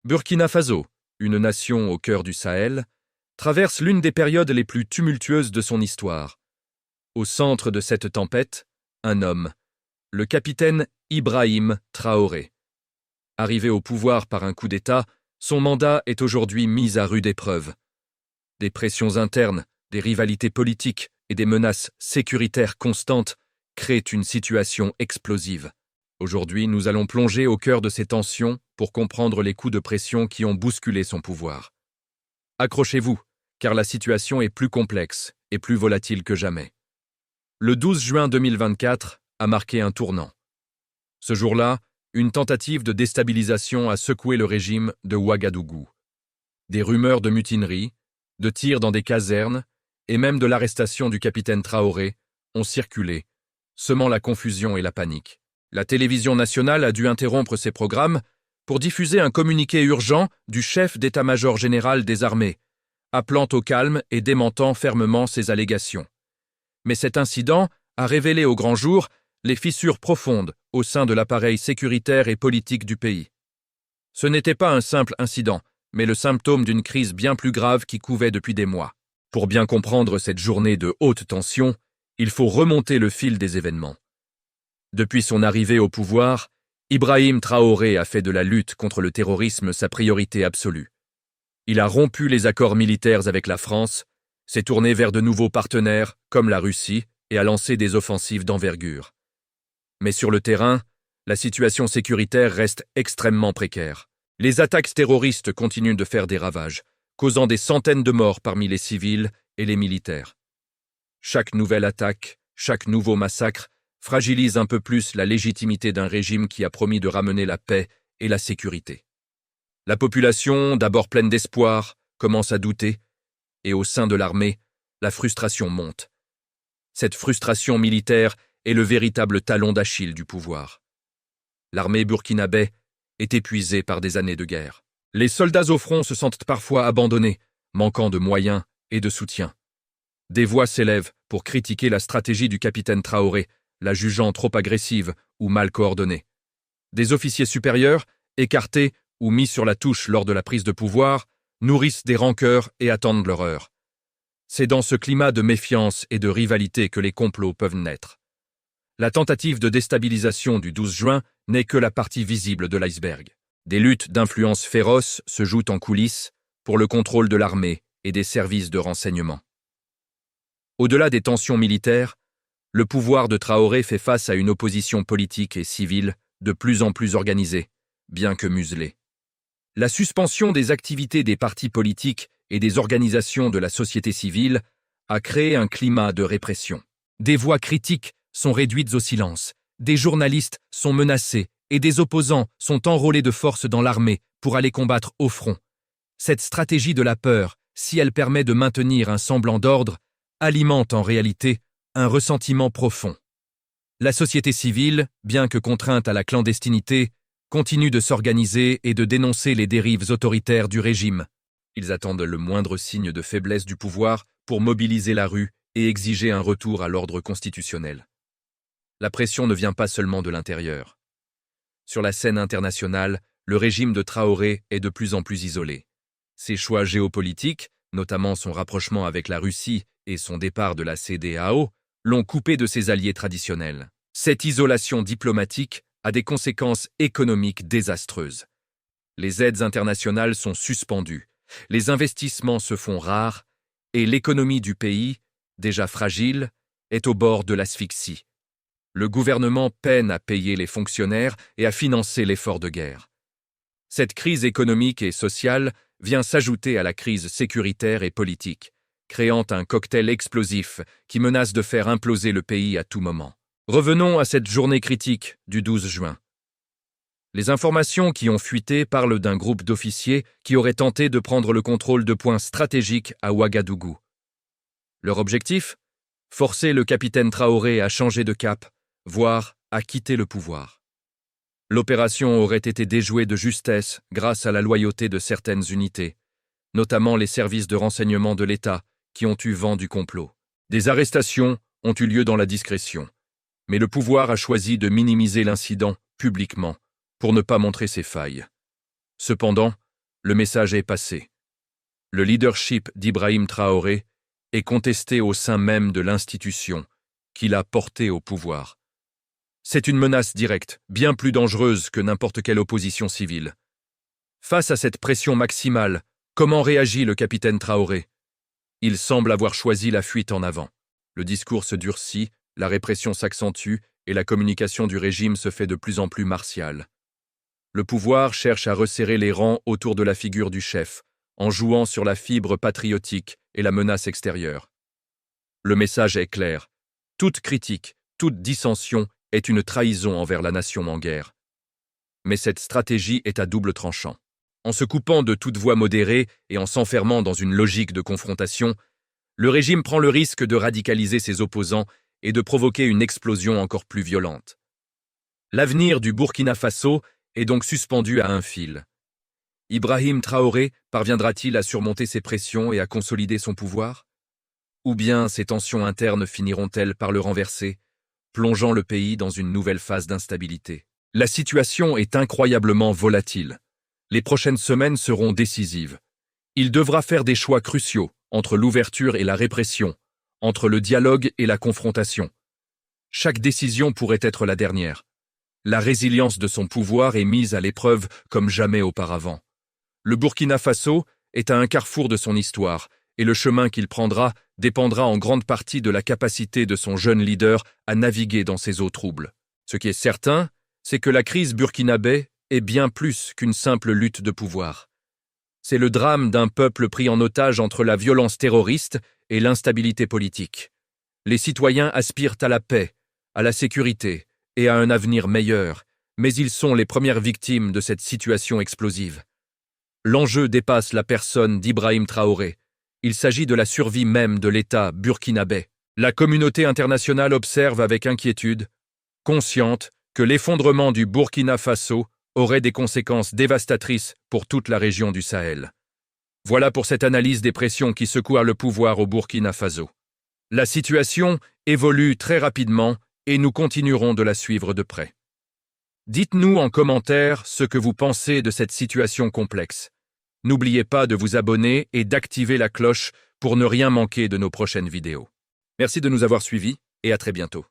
Burkina Faso, une nation au cœur du Sahel, traverse l'une des périodes les plus tumultueuses de son histoire. Au centre de cette tempête, un homme, le capitaine Ibrahim Traoré. Arrivé au pouvoir par un coup d'État, son mandat est aujourd'hui mis à rude épreuve. Des pressions internes, des rivalités politiques et des menaces sécuritaires constantes créent une situation explosive. Aujourd'hui, nous allons plonger au cœur de ces tensions pour comprendre les coups de pression qui ont bousculé son pouvoir. Accrochez-vous, car la situation est plus complexe et plus volatile que jamais. Le 12 juin 2024 a marqué un tournant. Ce jour-là, une tentative de déstabilisation a secoué le régime de Ouagadougou. Des rumeurs de mutinerie, de tirs dans des casernes et même de l'arrestation du capitaine Traoré ont circulé, semant la confusion et la panique. La télévision nationale a dû interrompre ses programmes pour diffuser un communiqué urgent du chef d'état-major général des armées, appelant au calme et démentant fermement ces allégations. Mais cet incident a révélé au grand jour les fissures profondes au sein de l'appareil sécuritaire et politique du pays. Ce n'était pas un simple incident, mais le symptôme d'une crise bien plus grave qui couvait depuis des mois. Pour bien comprendre cette journée de haute tension, il faut remonter le fil des événements. Depuis son arrivée au pouvoir, Ibrahim Traoré a fait de la lutte contre le terrorisme sa priorité absolue. Il a rompu les accords militaires avec la France, s'est tourné vers de nouveaux partenaires, comme la Russie, et a lancé des offensives d'envergure. Mais sur le terrain, la situation sécuritaire reste extrêmement précaire. Les attaques terroristes continuent de faire des ravages, causant des centaines de morts parmi les civils et les militaires. Chaque nouvelle attaque, chaque nouveau massacre fragilise un peu plus la légitimité d'un régime qui a promis de ramener la paix et la sécurité. La population, d'abord pleine d'espoir, commence à douter, et au sein de l'armée, la frustration monte. Cette frustration militaire est le véritable talon d'Achille du pouvoir. L'armée burkinabé est épuisée par des années de guerre. Les soldats au front se sentent parfois abandonnés, manquant de moyens et de soutien. Des voix s'élèvent pour critiquer la stratégie du capitaine Traoré, la jugeant trop agressive ou mal coordonnée. Des officiers supérieurs, écartés ou mis sur la touche lors de la prise de pouvoir, nourrissent des rancœurs et attendent leur heure. C'est dans ce climat de méfiance et de rivalité que les complots peuvent naître. La tentative de déstabilisation du 12 juin n'est que la partie visible de l'iceberg. Des luttes d'influence féroces se jouent en coulisses pour le contrôle de l'armée et des services de renseignement. Au-delà des tensions militaires, le pouvoir de Traoré fait face à une opposition politique et civile de plus en plus organisée, bien que muselée. La suspension des activités des partis politiques et des organisations de la société civile a créé un climat de répression. Des voix critiques sont réduites au silence, des journalistes sont menacés et des opposants sont enrôlés de force dans l'armée pour aller combattre au front. Cette stratégie de la peur, si elle permet de maintenir un semblant d'ordre, alimente en réalité un ressentiment profond. La société civile, bien que contrainte à la clandestinité, continue de s'organiser et de dénoncer les dérives autoritaires du régime. Ils attendent le moindre signe de faiblesse du pouvoir pour mobiliser la rue et exiger un retour à l'ordre constitutionnel. La pression ne vient pas seulement de l'intérieur. Sur la scène internationale, le régime de Traoré est de plus en plus isolé. Ses choix géopolitiques, notamment son rapprochement avec la Russie et son départ de la CEDEAO, l'ont coupé de ses alliés traditionnels. Cette isolation diplomatique a des conséquences économiques désastreuses. Les aides internationales sont suspendues, les investissements se font rares et l'économie du pays, déjà fragile, est au bord de l'asphyxie. Le gouvernement peine à payer les fonctionnaires et à financer l'effort de guerre. Cette crise économique et sociale vient s'ajouter à la crise sécuritaire et politique, créant un cocktail explosif qui menace de faire imploser le pays à tout moment. Revenons à cette journée critique du 12 juin. Les informations qui ont fuité parlent d'un groupe d'officiers qui auraient tenté de prendre le contrôle de points stratégiques à Ouagadougou. Leur objectif ? Forcer le capitaine Traoré à changer de cap, voire à quitter le pouvoir. L'opération aurait été déjouée de justesse grâce à la loyauté de certaines unités, notamment les services de renseignement de l'État qui ont eu vent du complot. Des arrestations ont eu lieu dans la discrétion, mais le pouvoir a choisi de minimiser l'incident publiquement pour ne pas montrer ses failles. Cependant, Le message est passé. Le leadership d'Ibrahim Traoré est contesté au sein même de l'institution qui l'a porté au pouvoir. C'est une menace directe, bien plus dangereuse que n'importe quelle opposition civile. Face à cette pression maximale, comment réagit le capitaine Traoré? Il semble avoir choisi la fuite en avant. Le discours se durcit, la répression s'accentue et la communication du régime se fait de plus en plus martiale. Le pouvoir cherche à resserrer les rangs autour de la figure du chef, en jouant sur la fibre patriotique et la menace extérieure. Le message est clair. Toute critique, toute dissension est une trahison envers la nation en guerre. Mais cette stratégie est à double tranchant. En se coupant de toute voie modérée et en s'enfermant dans une logique de confrontation, le régime prend le risque de radicaliser ses opposants et de provoquer une explosion encore plus violente. L'avenir du Burkina Faso est donc suspendu à un fil. Ibrahim Traoré parviendra-t-il à surmonter ses pressions et à consolider son pouvoir? Ou bien ces tensions internes finiront-elles par le renverser, plongeant le pays dans une nouvelle phase d'instabilité? La situation est incroyablement volatile. Les prochaines semaines seront décisives. Il devra faire des choix cruciaux entre l'ouverture et la répression, entre le dialogue et la confrontation. Chaque décision pourrait être la dernière. La résilience de son pouvoir est mise à l'épreuve comme jamais auparavant. Le Burkina Faso est à un carrefour de son histoire, et le chemin qu'il prendra dépendra en grande partie de la capacité de son jeune leader à naviguer dans ces eaux troubles. Ce qui est certain, c'est que la crise burkinabé est bien plus qu'une simple lutte de pouvoir. C'est le drame d'un peuple pris en otage entre la violence terroriste et l'instabilité politique. Les citoyens aspirent à la paix, à la sécurité et à un avenir meilleur, mais ils sont les premières victimes de cette situation explosive. L'enjeu dépasse la personne d'Ibrahim Traoré. Il s'agit de la survie même de l'État burkinabé. La communauté internationale observe avec inquiétude, consciente que l'effondrement du Burkina Faso aurait des conséquences dévastatrices pour toute la région du Sahel. Voilà pour cette analyse des pressions qui secouent le pouvoir au Burkina Faso. La situation évolue très rapidement et nous continuerons de la suivre de près. Dites-nous en commentaire ce que vous pensez de cette situation complexe. N'oubliez pas de vous abonner et d'activer la cloche pour ne rien manquer de nos prochaines vidéos. Merci de nous avoir suivis et à très bientôt.